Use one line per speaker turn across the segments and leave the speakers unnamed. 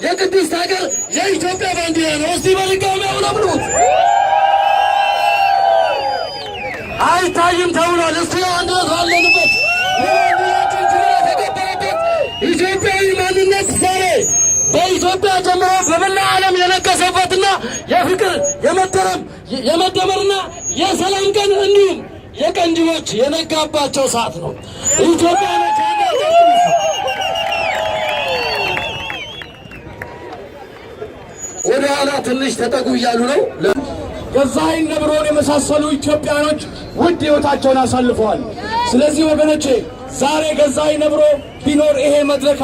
የቅድስት ሀገር የኢትዮጵያ ባንዲራ ነው። እስቲ በድጋሚ አውለብልቡት። አይታይም ተብሏል። እስቲ አንድነት ባለንበት የባንዲራችን ክብር የተከበረበት ኢትዮጵያዊ ማንነት ዛሬ በኢትዮጵያ ጀምሮ በመላ ዓለም የነገሰበትና የፍቅር የመደመርና የሰላም ቀን እንዲሁም የቀንጅቦች የነጋባቸው ሰዓት ነው። ኢትዮጵያ ወደ ኋላ ትንሽ ተጠጉ እያሉ ነው። ገዛኸኝ ነብሮን የመሳሰሉ ኢትዮጵያኖች ውድ ሕይወታቸውን አሳልፈዋል። ስለዚህ ወገኖቼ ዛሬ ገዛኸኝ ነብሮ ቢኖር ይሄ መድረክ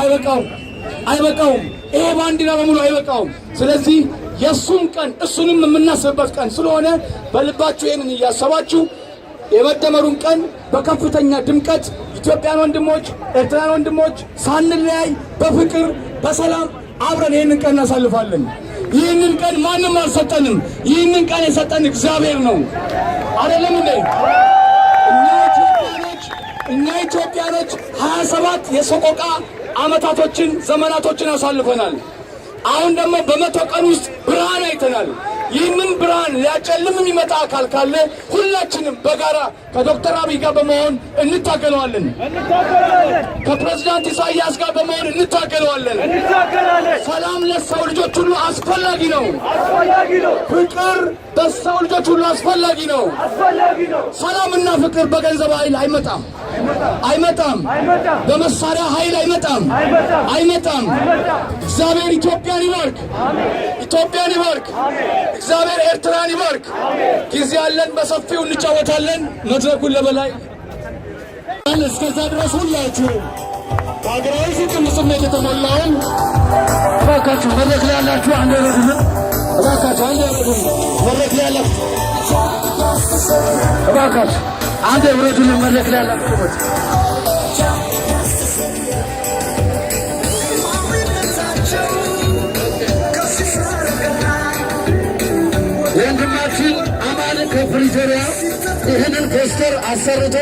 አይበቃውም። ይሄ ባንዲራ በሙሉ አይበቃውም። ስለዚህ የሱም ቀን እሱንም የምናስብበት ቀን ስለሆነ በልባችሁ ይሄንን እያሰባችሁ የመደመሩን ቀን በከፍተኛ ድምቀት ኢትዮጵያን ወንድሞች፣ ኤርትራን ወንድሞች ሳንለያይ በፍቅር በሰላም አብረን ይሄንን ቀን እናሳልፋለን። ይህንን ቀን ማንም አልሰጠንም። ይህንን ቀን የሰጠን እግዚአብሔር ነው። አይደለም እንዴ? እኛ ኢትዮጵያኖች 27 የሰቆቃ ዓመታቶችን ዘመናቶችን አሳልፈናል። አሁን ደግሞ በመቶ ቀን ውስጥ ብርሃን አይተናል። ይህንን ብርሃን ሊያጨልም የሚመጣ አካል ካለ ሁላችንም በጋራ ከዶክተር አብይ ጋር በመሆን እንታገለዋለን። ከፕሬዝዳንት ኢሳያስ ጋር በመሆን እንታገለዋለን። ሰላም ለሰው ልጆች ሁሉ አስፈላጊ ነው። ፍቅር ለሰው ልጆች ሁሉ አስፈላጊ ነው። ሰላምና ፍቅር በገንዘብ ኃይል አይመጣም። በመሳሪያ ኃይል አይመጣም። እግዚአብሔር ኢትዮጵያን ይባርክ። እግዚአብሔር ኤርትራን ይባርክ። ጊዜ ያለን በሰፊው እንጫወታለን። መድረኩን ለበላይ እስከዛ ድረስ ሁላችሁ በሀገራዊ ፍቅር ስሜት የተሞላውን እባካችሁ መድረክ ላይ ያላችሁ አንድ ረዱልን። መድረክ ላይ ያላችሁ እባካችሁ አንድ ረዱልን። መድረክ ላይ ያላችሁ ወንድማችን አማን ከፕሪቶሪያ ይህንን ፖስተር አሰርቶ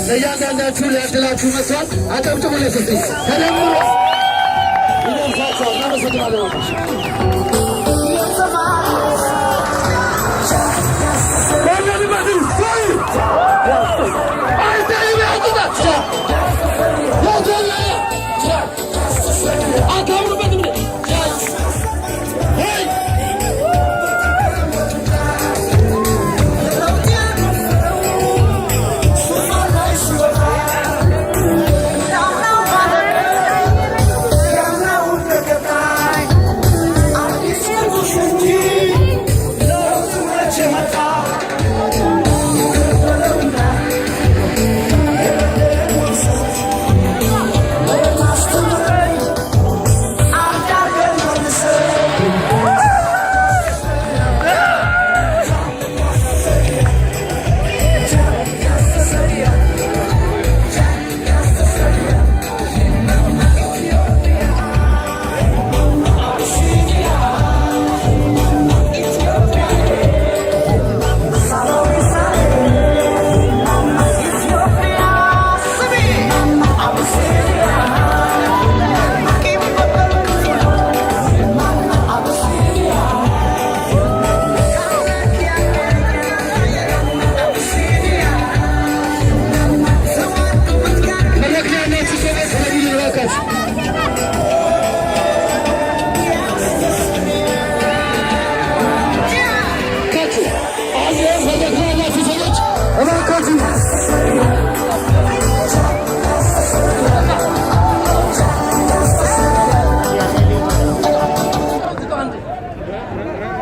ለእያንዳንዳችሁ ሊያድላችሁ መስዋዕት አጨብጭቡ። ለስልጤ ተደምሮ ይደርሳቸዋል። እናመሰግናለን።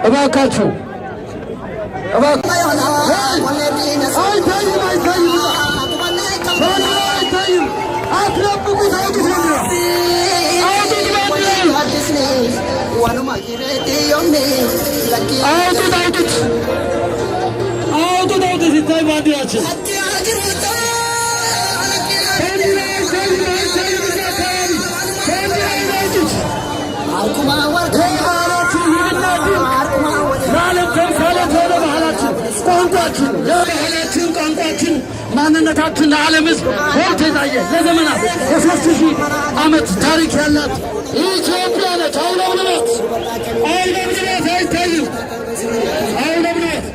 እባካችሁ ሲታይ ባንዲራችን ቋንቋችን ማንነታችን ለዓለም ሕዝብ ሆልት የታየ ለዘመናት የ3000 ዓመት ታሪክ ያላት ኢትዮጵያ ነች። አውለብልባት አይታይም። አውለብልባት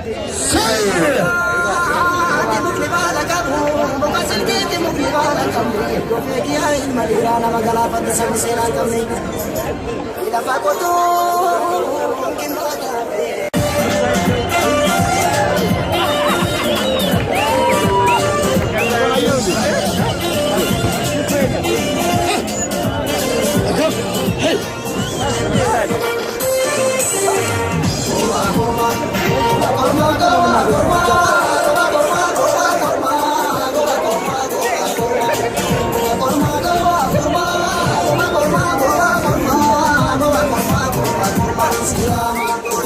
Selamat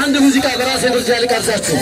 አንድ ሙዚቃ በራሴ ደረጃ ልጋብዛችሁ።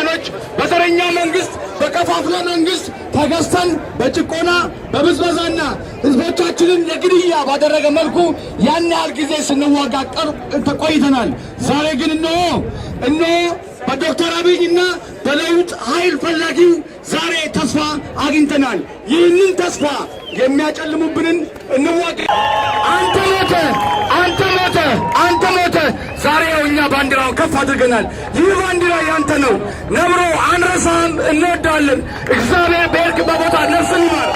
ኢትዮጵያኖች በዘረኛ መንግስት በከፋፍለ መንግስት ተገዝተን በጭቆና በብዝበዛና ህዝቦቻችንን የግድያ ባደረገ መልኩ ያን ያህል ጊዜ ስንዋጋ ቆይተናል። ዛሬ ግን እነሆ በዶክተር አብይና በለውጥ ኃይል ፈላጊው ዛሬ ተስፋ አግኝተናል። ይህንን ተስፋ የሚያጨልሙብንን እንዋጋ። አንተ ሞተ ዛሬ እኛ ባንዲራውን ከፍ አድርገናል። ይህ ባንዲራ ያንተ ነው። ነብሮ አንረሳም፣ እንወዳለን። እግዚአብሔር በሄድክበት ቦታ ነፍስን ይማር።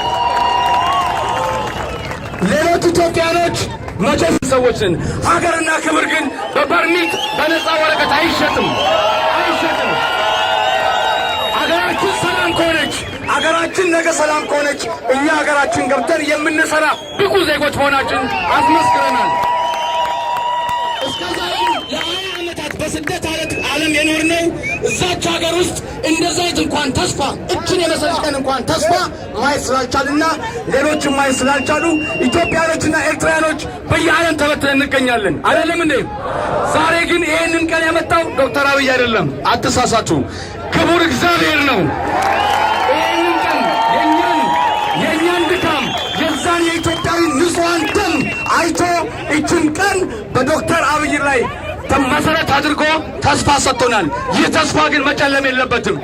ሌሎች ኢትዮጵያኖች መቼም ሰዎችን ሀገርና ክብር ግን በበርሚት በነፃ ወረቀት አይሸጥም። ሀገራችን ሰላም ከሆነች ሀገራችን ነገ ሰላም ከሆነች እኛ ሀገራችን ገብተን የምንሰራ ብቁ ዜጎች መሆናችን አስመስክረናል። እስከዛሬ ለ20 ዓመታት በስደት ዓለም የኖርነው እዛች ሀገር ውስጥ እንደዛይት እንኳን ተስፋ እችን የመሰለች ቀን እንኳን ተስፋ ማየት ስላልቻልና ሌሎችም ማየት ስላልቻሉ ኢትዮጵያኖችና ኤርትራያኖች በየዓለም ተበትነን እንገኛለን። አይደለም እንዴ? ዛሬ ግን ይህንን ቀን ያመጣው ዶክተር አብይ አይደለም። አትሳሳቱ፣ ክቡር እግዚአብሔር ነው። ይህንን ቀን የእኛን ድካም የዛን የኢትዮጵያዊ ንጹሐን ደም አይቶ ይችን ቀን በዶክተር አብይ ላይ መሰረት አድርጎ ተስፋ ሰጥቶናል። ይህ ተስፋ ግን መጨለም የለበትም።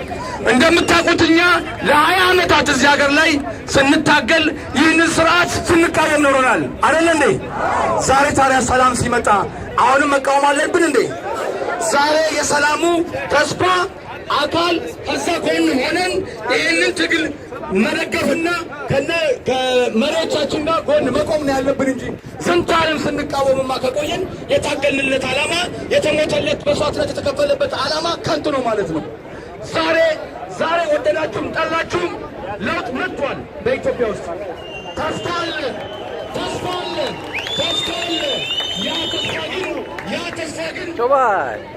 እንደምታውቁት እኛ ለ20 ዓመታት እዚህ ሀገር ላይ ስንታገል ይህንን ስርዓት ስንቃወም ኖረናል። አይደል እንዴ? ዛሬ ታዲያ ሰላም ሲመጣ አሁንም መቃወም አለብን እንዴ? ዛሬ የሰላሙ ተስፋ አካል ከዛ ጎን ሆነን ይህንን ትግል መደገፍና ከመሪዎቻችን ጋር ጎን መቆም ነው ያለብን እንጂ ስንት ዓለም ስንቃወምማ ከቆየን የታገልንለት ዓላማ የተሞተለት መስዋዕትነት የተከፈለበት ዓላማ ከንቱ ነው ማለት ነው። ዛሬ ወደዳችሁም ጠላችሁም ለውጥ መጥቷል። በኢትዮጵያ ውስጥ ተስፋ አለ። ያ ተስፋ ግን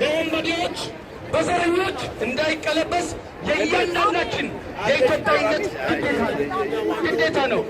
በወንበዴዎች በዘረኞች እንዳይቀለበስ የእያንዳንዳችን የኢትዮጵያዊነት ግዴታ ነው።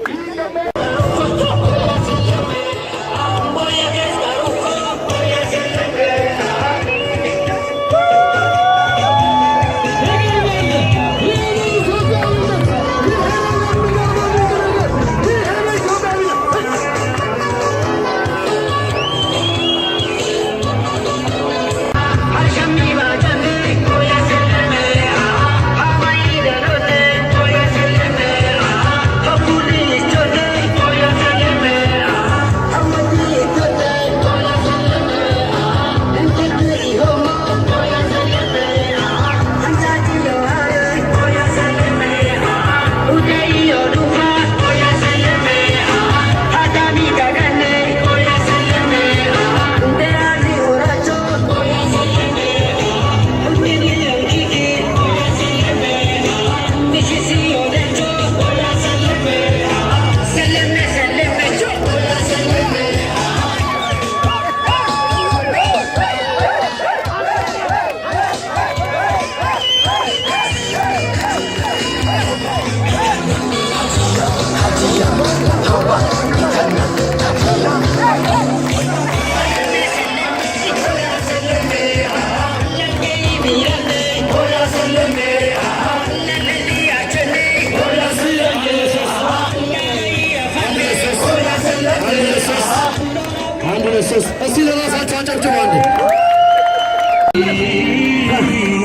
እስቲ ለራሳቸው አጨብጭባሉ።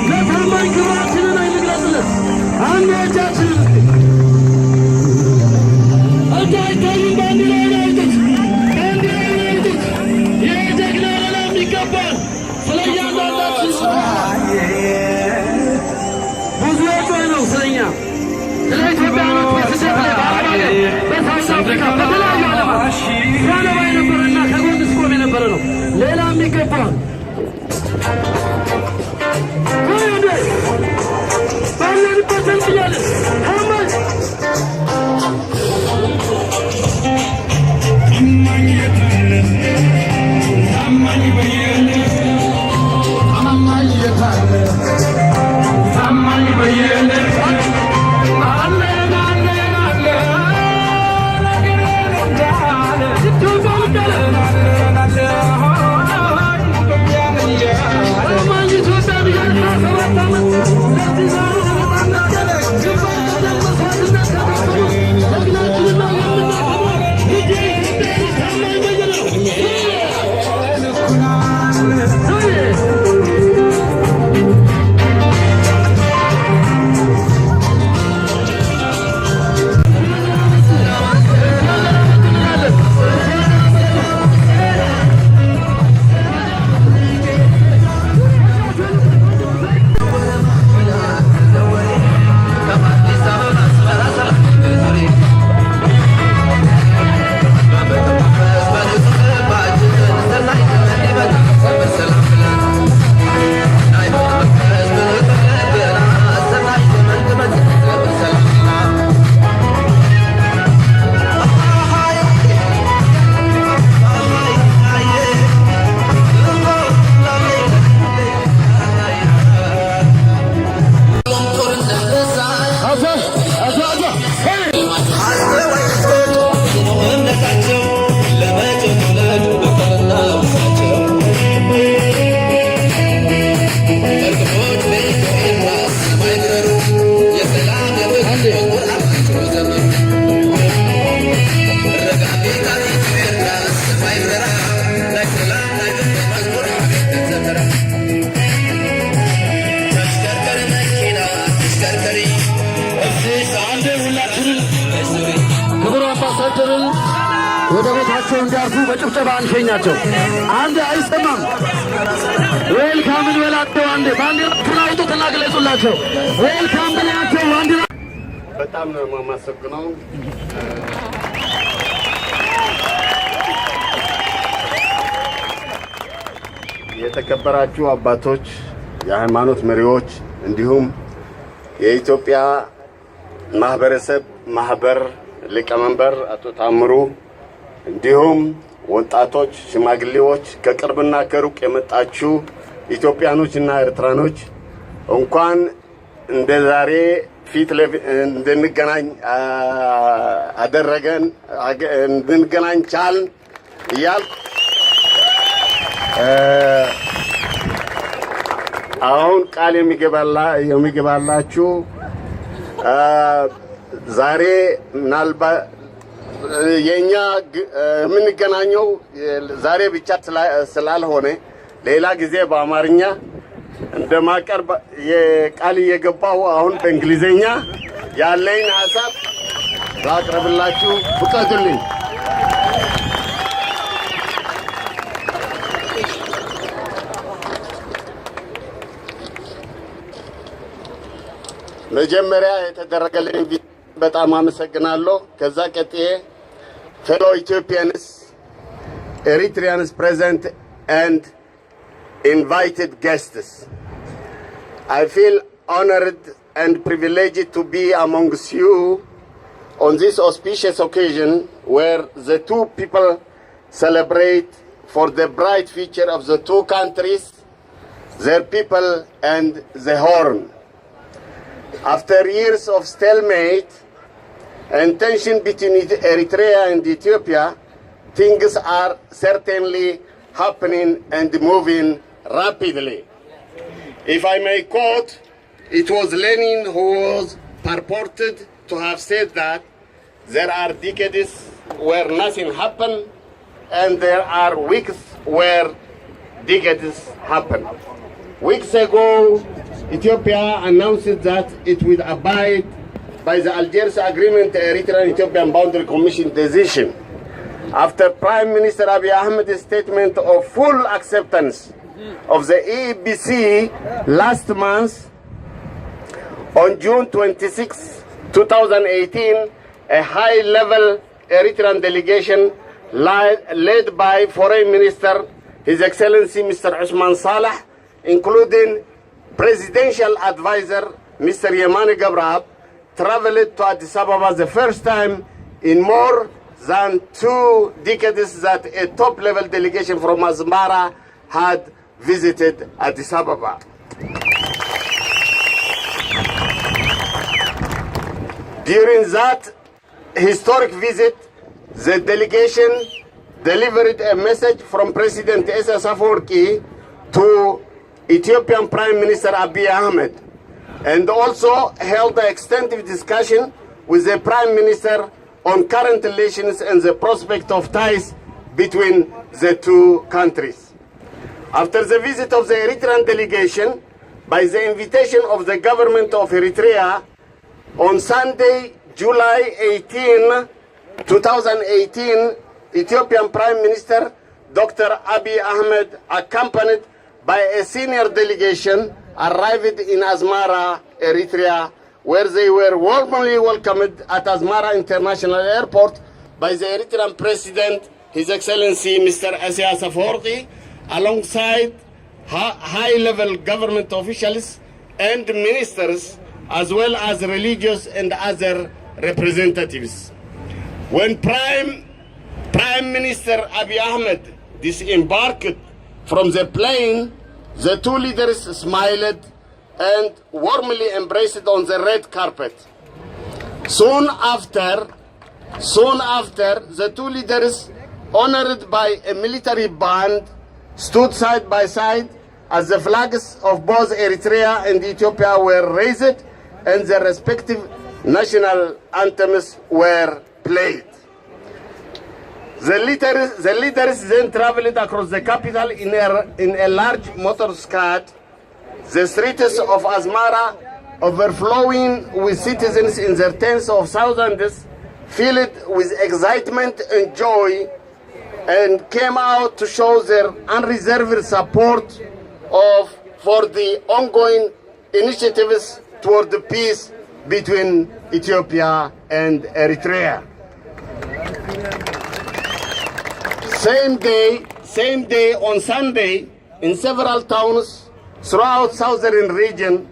ለታማኝ ክብራችንን አይንግለጽለት አንድ እጃችንን እጃይታዩን ባንዲራውን አይጡት፣ ይህ ጀግና ሌላም ይገባል። ስለ እያንዳንዳችን ብዙ የጮኸ ነው ስለኛ ስለ ኢትዮጵያኖች በስደት ላይ በአረብ ሀገር በሳውዝ አፍሪካ በተለያዩ ዓለማት ሲያነባ የነበረና ከጎን ስቆም የነበረ ነው። ሌላም ይገባል። ወይኔ ባለንበት እንጥያለን ታማኝ
እያጨበጨብን ወደ ቦታቸው እንዲያርፉ በጭብጨባ እንሸኛቸው። አንድ አይሰማም። ዌልካም እንበላቸው። አንድ ባንዲራችሁን አውጡትና ግለጹላቸው። ዌልካም ብላቸው ባንዲራ።
በጣም ነው የማመሰግነው። የተከበራችሁ አባቶች፣ የሃይማኖት መሪዎች እንዲሁም የኢትዮጵያ ማህበረሰብ ማህበር ሊቀመንበር አቶ ታምሩ እንዲሁም ወጣቶች፣ ሽማግሌዎች፣ ከቅርብና ከሩቅ የመጣችሁ ኢትዮጵያኖችና ኤርትራኖች እንኳን እንደ ዛሬ ፊት እንድንገናኝ አደረገን እንድንገናኝ ቻልን እያልኩ አሁን ቃል የሚገባላችሁ ዛሬ ምናልባት የኛ የምንገናኘው ዛሬ ብቻ ስላልሆነ ሌላ ጊዜ በአማርኛ እንደማቀርብ የቃል እየገባሁ አሁን በእንግሊዘኛ ያለኝ ሐሳብ ላቅርብላችሁ ፍቀዱልኝ። መጀመሪያ የተደረገልኝ በጣም አመሰግናለሁ። ከዛ ቀጥዬ fellow Ethiopians, Eritreans present and invited guests, I feel honored and privileged to be amongst you on this auspicious occasion where the two people celebrate for the bright future of the two countries, their people and the Horn. After years of stalemate and tension between Eritrea and Ethiopia, things are certainly happening and moving rapidly. If I may quote, it was Lenin who was purported to have said that there are decades where nothing happened and there are weeks where decades happen. Weeks ago, Ethiopia announced that it would abide by the Algiers Agreement, the Eritrean Ethiopian Boundary Commission decision. After Prime Minister Abiy Ahmed's statement of full acceptance of the EBC last month, on June 26, 2018, a high-level Eritrean delegation led by Foreign Minister, His Excellency Mr. Usman Saleh, including Presidential Advisor Mr. Yemane Gabrab, traveled to Addis Ababa the first time in more than 2 decades that a top-level delegation from Asmara had visited Addis Ababa. During that historic visit, the delegation delivered a message from President Isaias Afwerki to Ethiopian Prime Minister Abiy Ahmed, and also held an extensive discussion with the Prime Minister on current relations and the prospect of ties between the two countries. After the visit of the Eritrean delegation, by the invitation of the government of Eritrea, on Sunday, July 18, 2018, Ethiopian Prime Minister Dr. Abiy Ahmed, accompanied by a senior delegation, arrived in Asmara, Eritrea, where they were warmly welcomed at Asmara International Airport by the Eritrean President, His Excellency Mr. Isaias Afwerki, alongside high-level government officials and ministers, as well as religious and other representatives. When Prime Minister Abiy Ahmed disembarked from the plane, the two leaders smiled and warmly embraced on the red carpet. Soon after, the two leaders, honored by a military band, stood side by side as the flags of both Eritrea and Ethiopia were raised and their respective national anthems were played. The leaders then traveled across the capital in a large motorcad, the streets of Asmara overflowing with citizens in their tens of thousands, filled with excitement and joy, and came out to show their unreserved support for the ongoing initiatives toward the peace between Ethiopia and Eritrea. Same day on Sunday, in several towns throughout southern region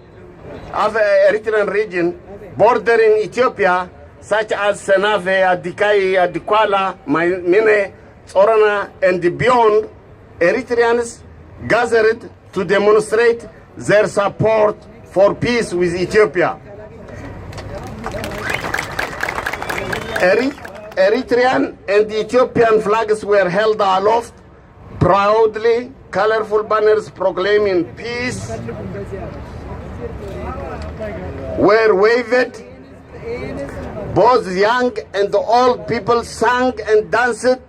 of Eritrean region bordering Ethiopia, such as Senave, Adikai, Adikwala, Mine, Tsorana, and beyond, Eritreans gathered to demonstrate their support for peace with Ethiopia. Eritrean and Ethiopian flags were held aloft, proudly colorful banners proclaiming peace were waved. Both young and old people sang and danced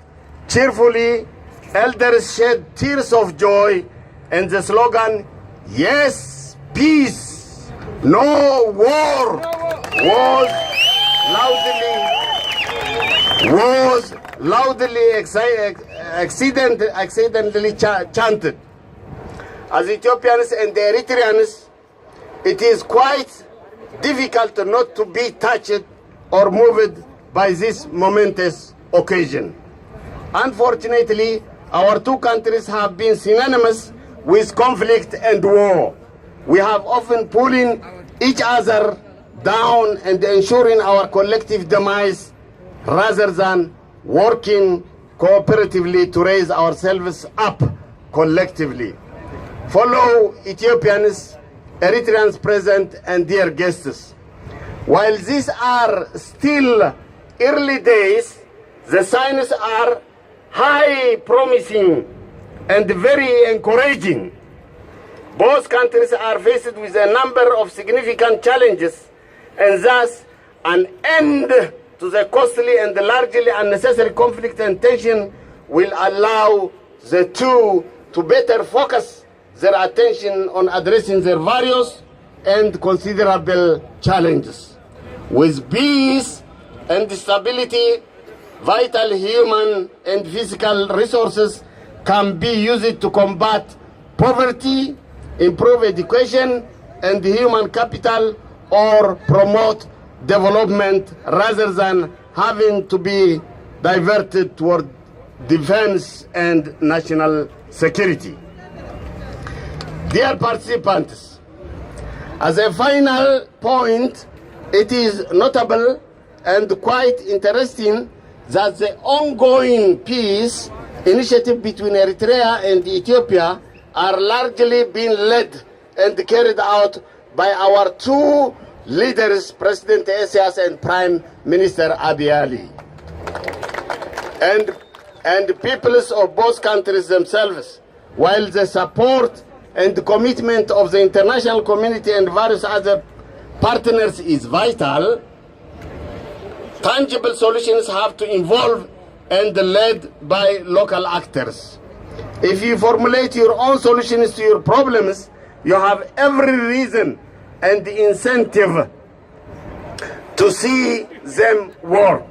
cheerfully. Elders shed tears of joy, and the slogan, "Yes, peace, no war," was loudly accidentally chanted. As Ethiopians and Eritreans, it is quite difficult not to be touched or moved by this momentous occasion. Unfortunately, our two countries have been synonymous with conflict and war. We have often pulling each other down and ensuring our collective demise rather than working cooperatively to raise ourselves up collectively. Fellow Ethiopians, Eritreans present, and dear guests, while these are still early days, the signs are high promising and very encouraging. Both countries are faced with a number of significant challenges, and thus an end to the costly and largely unnecessary conflict and tension will allow the two to better focus their attention on addressing their various and considerable challenges. With peace and stability, vital human and physical resources can be used to combat poverty, improve education and human capital, or promote development rather than having to be diverted toward defense and national security. Dear participants, as a final point, it is notable and quite interesting that the ongoing peace initiative between Eritrea and Ethiopia are largely being led and carried out by our two leaders, President Ethio and Prime Minister Abiy Ali, and peoples of both countries themselves, while the support and the commitment of the international community and various other partners is vital. Tangible solutions have to involve and led by local actors. If you formulate your own solutions to your problems, you have every reason and incentive to see them work.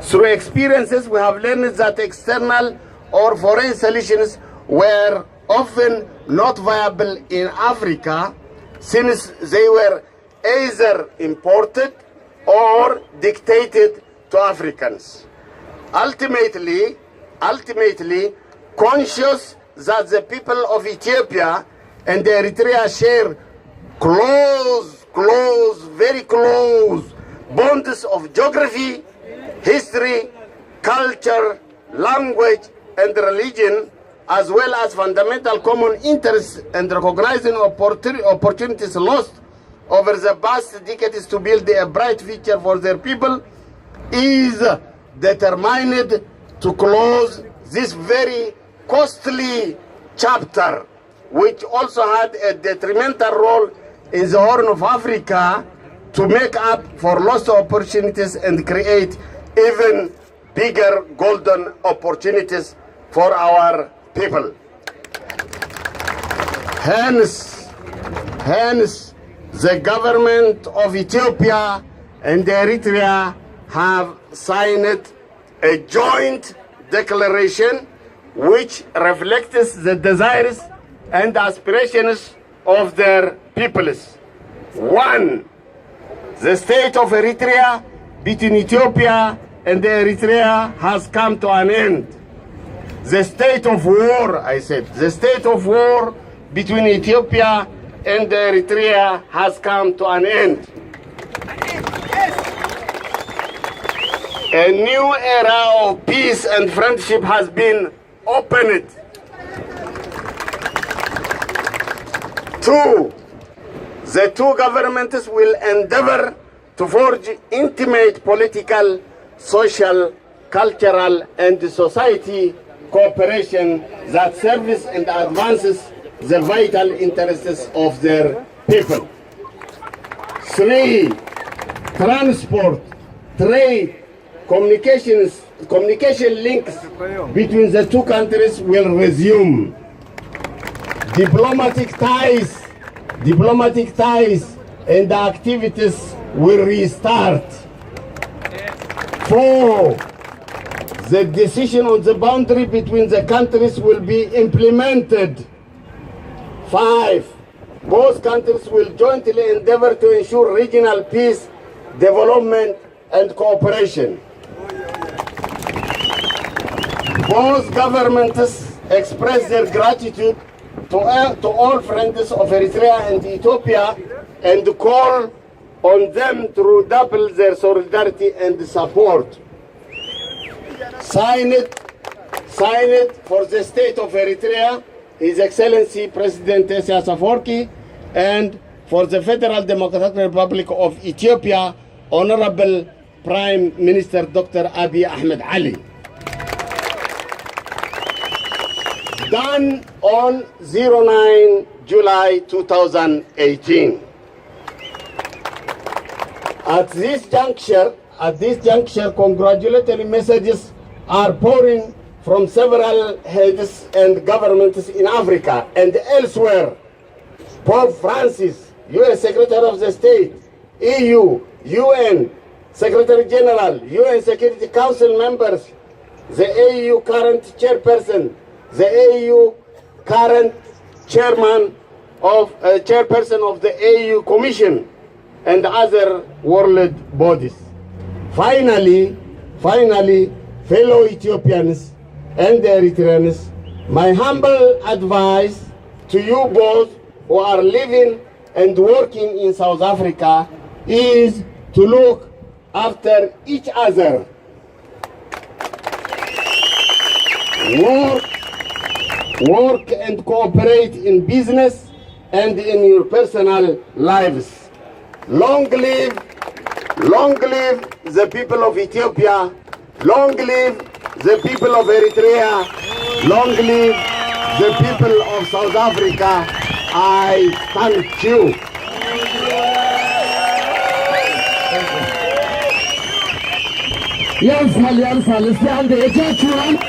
Through experiences, we have learned that external or foreign solutions were often not viable in Africa, since they were either imported or dictated to Africans. Ultimately, conscious that the people of Ethiopia and Eritrea share very close bonds of geography, history, culture, language, and religion, as well as fundamental common interests, and recognizing opportunities lost over the past decades to build a bright future for their people, is determined to close this very costly chapter, which also had a detrimental role in the Horn of Africa, to make up for lost opportunities and create even bigger golden opportunities for our people. Hence, the government of Ethiopia and Eritrea have signed a joint declaration which reflects the desires and aspirations of their peoples. One, the state of Eritrea between Ethiopia and Eritrea has come to an end. The state of war, I said, the state of war between Ethiopia and Eritrea has come to an end. A new era of peace and friendship has been opened. Two, the two governments will endeavor to forge intimate political, social, cultural, and society cooperation that serves and advances the vital interests of their people. Three, transport, trade, communication links between the two countries will resume. Diplomatic ties and activities will restart. Four, the decision on the boundary between the countries will be implemented. Five, both countries will jointly endeavor to ensure regional peace, development, and cooperation. Both governments express their gratitude to all friends of Eritrea and Ethiopia and call on them to redouble their solidarity and support. Sign it for the state of Eritrea, His Excellency President Ethio, and for the Federal Democratic Republic of Ethiopia, Honorable Prime Minister Dr. Abiy Ahmed Ali. Done on 09 July 2018. At this juncture, congratulatory messages are pouring from several heads and governments in Africa and elsewhere. Pope Francis, U.S. Secretary of the State, EU, UN, Secretary General, UN Security Council members, the AU current chairperson, the AU current chairperson of the AU Commission, and other world bodies. Finally, fellow Ethiopians and Eritreans, my humble advice to you both who are living and working in South Africa is to look after each other. Work and cooperate in business and in your personal lives. Long live the people of Ethiopia. Long live the people of Eritrea. Long live the people of South Africa. I thank you.
ያንሳል እስቲ አንድ እጃችሁን አንድ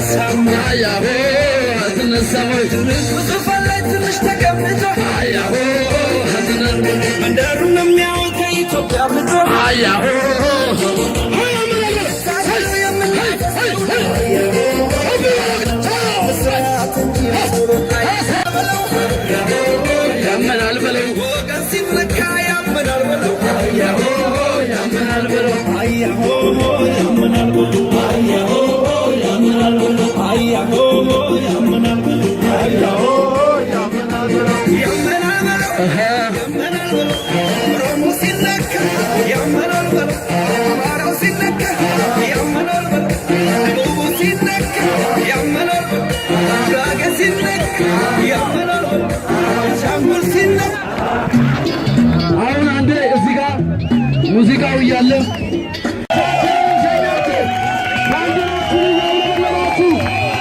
አያሆ አትነሳሆይ ዙፋን ትንሽ ተቀምጦ አያሆ መንደሩን የሚያውቅ ኢትዮጵያ ምድር አያሆ ያመናል በለው ወገን ሲነካ ያመናል በለው አያሆ ያመናል በለው አያሆ ያመናል በለው አያሆ ያመናል በለው አያሆ ያመናል በለው አያሆ ያመናል በለው ያመናል በለው ኦሮሞ ሲነካ ያመናል በለው አማራው ሲነካ ያመናል በለው ደቡብ ሲነካ ያመናል በለው ጉራጌ ሲነካ ያመናል በለው ሻንጉል ሲነካ አሁን አንዴ እዚህ ጋር ሙዚቃው እያለ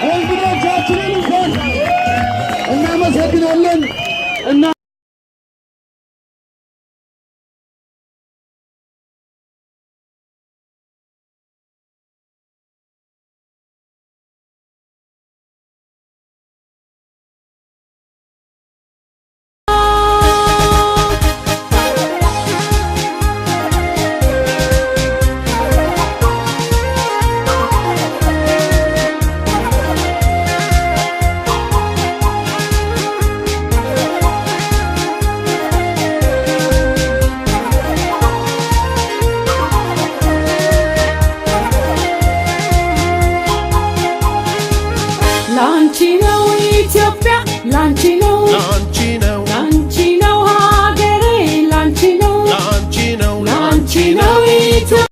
እንግዶቻችንን እንኳን እናመሰግናለን እና
ላንቺ ነው ኢትዮጵያ ላንቺ ነው